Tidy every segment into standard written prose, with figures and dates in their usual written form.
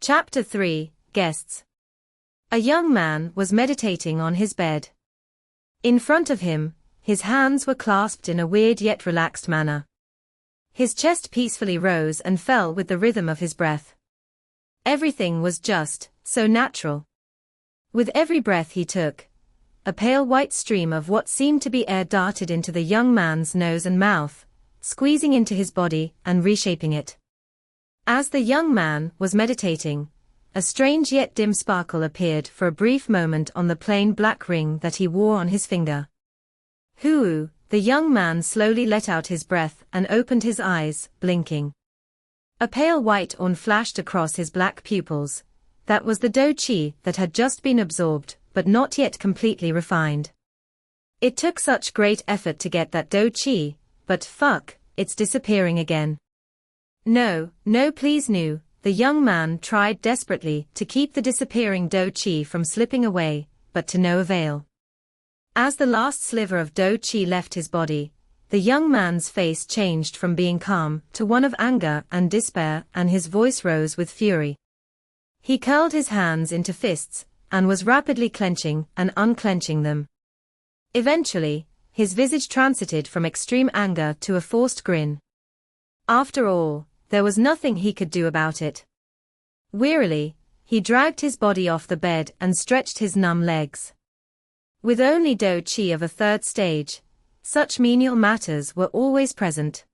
Chapter 3, Guests. A young man was meditating on his bed. In front of him, his hands were clasped in a weird yet relaxed manner. His chest peacefully rose and fell with the rhythm of his breath. Everything was just, so natural. With every breath he took, a pale white stream of what seemed to be air darted into the young man's nose and mouth, squeezing into his body and reshaping it. As the young man was meditating, a strange yet dim sparkle appeared for a brief moment on the plain black ring that he wore on his finger. Hoo! The young man slowly let out his breath and opened his eyes, blinking. A pale white orn flashed across his black pupils. That was the Dou Qi that had just been absorbed, but not yet completely refined. It took such great effort to get that Dou Qi, but fuck, it's disappearing again. No, please no. The young man tried desperately to keep the disappearing Dou Qi from slipping away, but to no avail. As the last sliver of Dou Qi left his body, the young man's face changed from being calm to one of anger and despair, and his voice rose with fury. He curled his hands into fists, and was rapidly clenching and unclenching them. Eventually, his visage transited from extreme anger to a forced grin. After all, there was nothing he could do about it. Wearily, he dragged his body off the bed and stretched his numb legs. With only Dou Qi of a third stage, such menial matters were always present.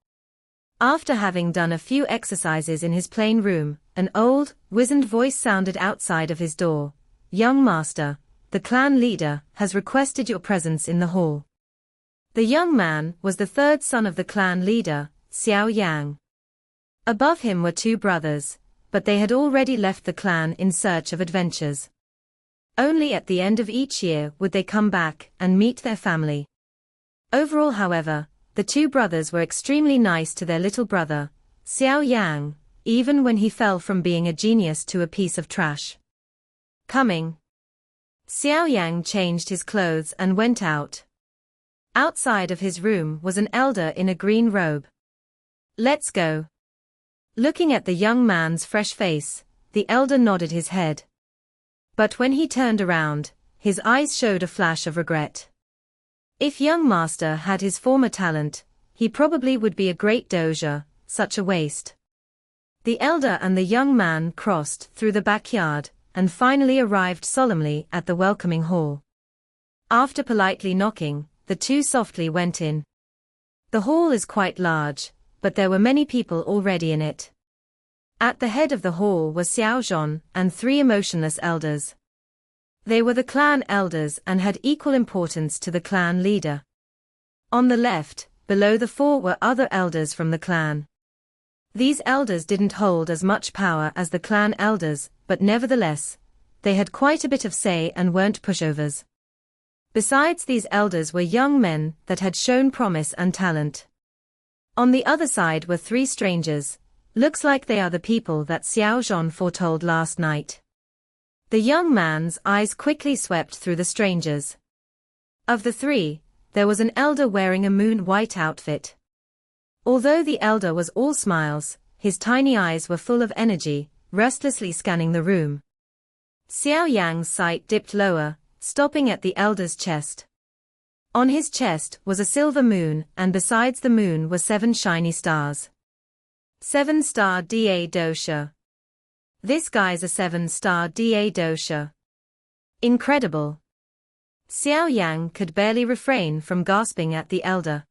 After having done a few exercises in his plain room, an old, wizened voice sounded outside of his door. "Young master, the clan leader has requested your presence in the hall." The young man was the third son of the clan leader, Xiao Yang. Above him were two brothers, but they had already left the clan in search of adventures. Only at the end of each year would they come back and meet their family. Overall, however, the two brothers were extremely nice to their little brother, Xiao Yang, even when he fell from being a genius to a piece of trash. Coming. Xiao Yang changed his clothes and went out. Outside of his room was an elder in a green robe. "Let's go." Looking at the young man's fresh face, the elder nodded his head. But when he turned around, his eyes showed a flash of regret. If young master had his former talent, he probably would be a great doja. Such a waste. The elder and the young man crossed through the backyard, and finally arrived solemnly at the welcoming hall. After politely knocking, the two softly went in. The hall is quite large, but there were many people already in it. At the head of the hall was Xiao Zhong and three emotionless elders. They were the clan elders and had equal importance to the clan leader. On the left, below the four, were other elders from the clan. These elders didn't hold as much power as the clan elders, but nevertheless, they had quite a bit of say and weren't pushovers. Besides, these elders were young men that had shown promise and talent. On the other side were three strangers. Looks like they are the people that Xiao Zhong foretold last night. The young man's eyes quickly swept through the strangers. Of the three, there was an elder wearing a moon-white outfit. Although the elder was all smiles, his tiny eyes were full of energy, restlessly scanning the room. Xiao Yang's sight dipped lower, stopping at the elder's chest. On his chest was a silver moon, and besides the moon were 7 shiny stars. 7-star Da dosha. This guy's a 7-star Da dosha. Incredible. Xiao Yang could barely refrain from gasping at the elder.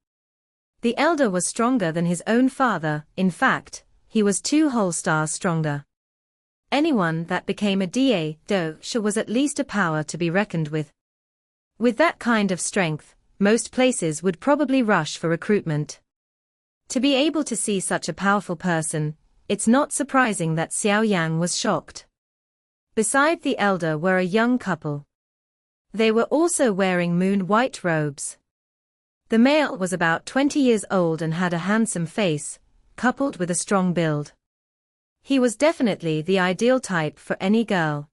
The elder was stronger than his own father. In fact, he was 2 whole stars stronger. Anyone that became a Da dosha was at least a power to be reckoned with. With that kind of strength, most places would probably rush for recruitment. To be able to see such a powerful person, it's not surprising that Xiao Yang was shocked. Beside the elder were a young couple. They were also wearing moon-white robes. The male was about 20 years old and had a handsome face, coupled with a strong build. He was definitely the ideal type for any girl.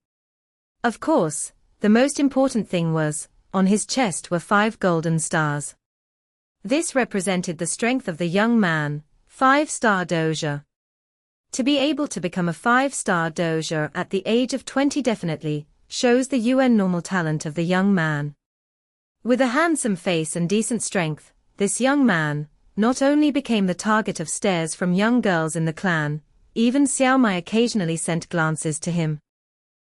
Of course, the most important thing was, on his chest were 5 golden stars. This represented the strength of the young man, 5-star doja. To be able to become a 5-star doja at the age of 20 definitely shows the normal talent of the young man. With a handsome face and decent strength, this young man not only became the target of stares from young girls in the clan, even Xiao Mai occasionally sent glances to him.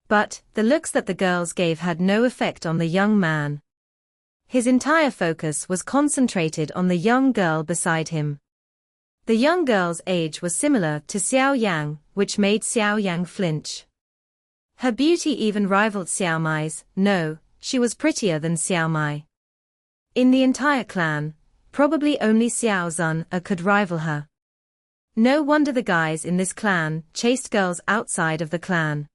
But the looks that the girls gave had no effect on the young man. His entire focus was concentrated on the young girl beside him. The young girl's age was similar to Xiao Yang, which made Xiao Yang flinch. Her beauty even rivaled Xiao Mai's. No, she was prettier than Xiao Mai. In the entire clan, probably only Xiao Zun could rival her. No wonder the guys in this clan chased girls outside of the clan.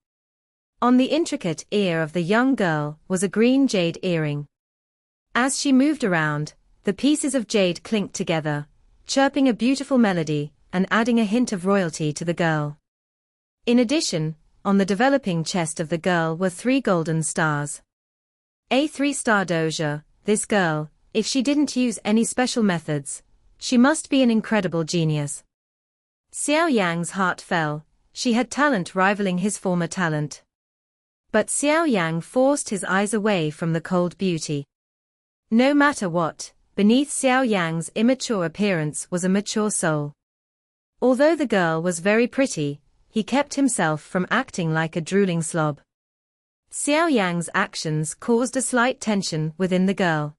On the intricate ear of the young girl was a green jade earring. As she moved around, the pieces of jade clinked together, chirping a beautiful melody and adding a hint of royalty to the girl. In addition, on the developing chest of the girl were 3 golden stars. A 3-star doja, this girl, if she didn't use any special methods, she must be an incredible genius. Xiao Yang's heart fell. She had talent rivaling his former talent. But Xiao Yang forced his eyes away from the cold beauty. No matter what, beneath Xiao Yang's immature appearance was a mature soul. Although the girl was very pretty, he kept himself from acting like a drooling slob. Xiao Yang's actions caused a slight tension within the girl.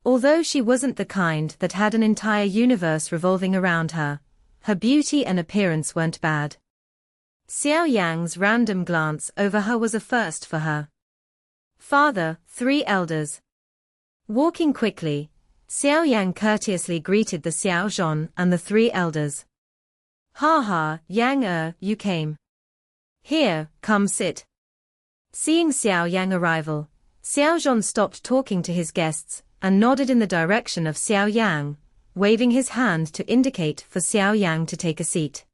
Although she wasn't the kind that had an entire universe revolving around her, her beauty and appearance weren't bad. Xiao Yang's random glance over her was a first for her. Father, 3 elders. Walking quickly, Xiao Yang courteously greeted the Xiao Zhon and the 3 elders. Ha ha, Yang you came. Here, come sit. Seeing Xiao Yang arrival, Xiao Zhon stopped talking to his guests and nodded in the direction of Xiao Yang, waving his hand to indicate for Xiao Yang to take a seat.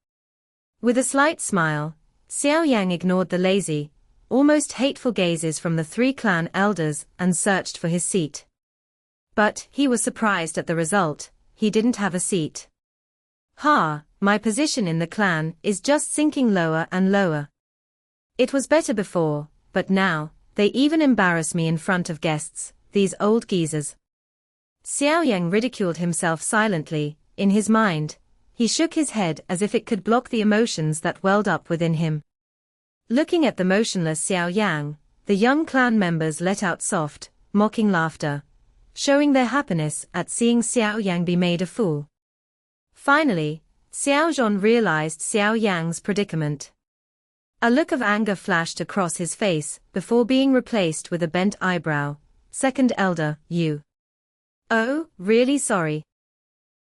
With a slight smile, Xiao Yang ignored the lazy, almost hateful gazes from the 3 clan elders and searched for his seat. But he was surprised at the result. He didn't have a seat. Ha, my position in the clan is just sinking lower and lower. It was better before, but now, they even embarrass me in front of guests, these old geezers. Xiao Yang ridiculed himself silently. In his mind, he shook his head as if it could block the emotions that welled up within him. Looking at the motionless Xiao Yang, the young clan members let out soft, mocking laughter, showing their happiness at seeing Xiao Yang be made a fool. Finally, Xiao Zhon realized Xiao Yang's predicament. A look of anger flashed across his face before being replaced with a bent eyebrow. Second elder, you. Oh, really sorry.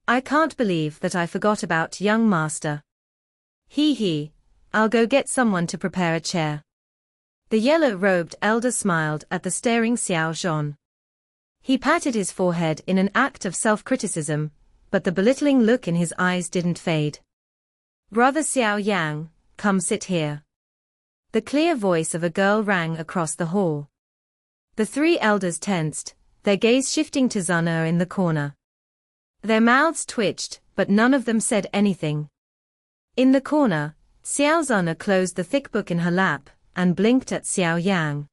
I can't believe that I forgot about young master. He, I'll go get someone to prepare a chair. The yellow-robed elder smiled at the staring Xiao Zhon. He patted his forehead in an act of self-criticism, but the belittling look in his eyes didn't fade. Brother Xiao Yang, come sit here. The clear voice of a girl rang across the hall. The 3 elders tensed, their gaze shifting to Zun in the corner. Their mouths twitched, but none of them said anything. In the corner, Xiao Zun closed the thick book in her lap and blinked at Xiao Yang.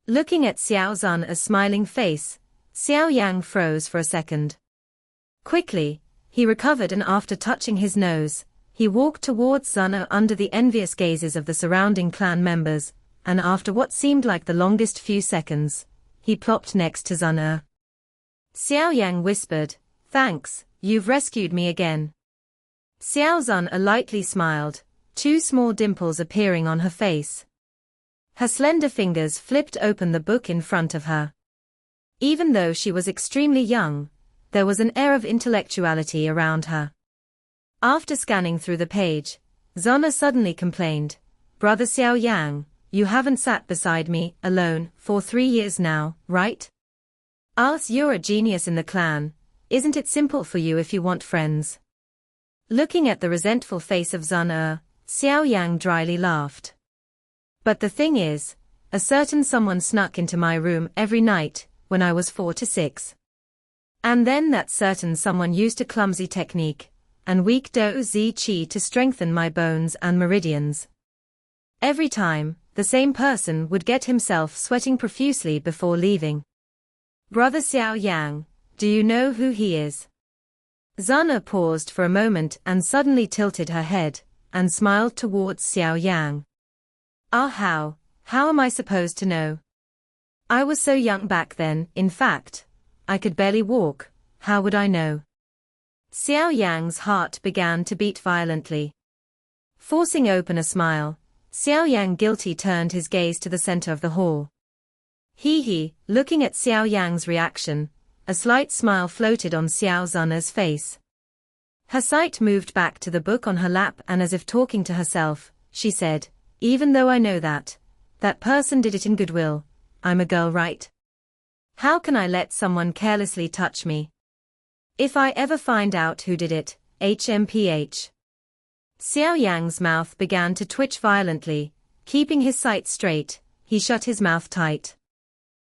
Looking at Xiao Zun's smiling face, Xiao Yang froze for a second. Quickly, he recovered and after touching his nose, he walked towards Zun under the envious gazes of the surrounding clan members, and after what seemed like the longest few seconds, he plopped next to Zun. Xiao Yang whispered, "Thanks, you've rescued me again." Xiao Zun lightly smiled, 2 small dimples appearing on her face. Her slender fingers flipped open the book in front of her. Even though she was extremely young, there was an air of intellectuality around her. After scanning through the page, Zun suddenly complained, "Brother Xiao Yang, you haven't sat beside me, alone, for 3 years now, right? You're a genius in the clan, isn't it simple for you if you want friends?" Looking at the resentful face of Zun, Xiao Yang dryly laughed. "But the thing is, a certain someone snuck into my room every night, when I was 4 to 6. And then that certain someone used a clumsy technique, and weak dou zi qi to strengthen my bones and meridians. Every time, the same person would get himself sweating profusely before leaving. Brother Xiao Yang, do you know who he is? Zana paused for a moment and suddenly tilted her head, and smiled towards Xiao Yang. How am I supposed to know? I was so young back then, in fact, I could barely walk, how would I know? Xiao Yang's heart began to beat violently. Forcing open a smile, Xiao Yang guilty turned his gaze to the center of the hall. Looking at Xiao Yang's reaction, a slight smile floated on Xiao Zana's face. Her sight moved back to the book on her lap and as if talking to herself, she said, even though I know that person did it in goodwill, I'm a girl, right? How can I let someone carelessly touch me? If I ever find out who did it, HMPH. Xiao Yang's mouth began to twitch violently. Keeping his sight straight, he shut his mouth tight.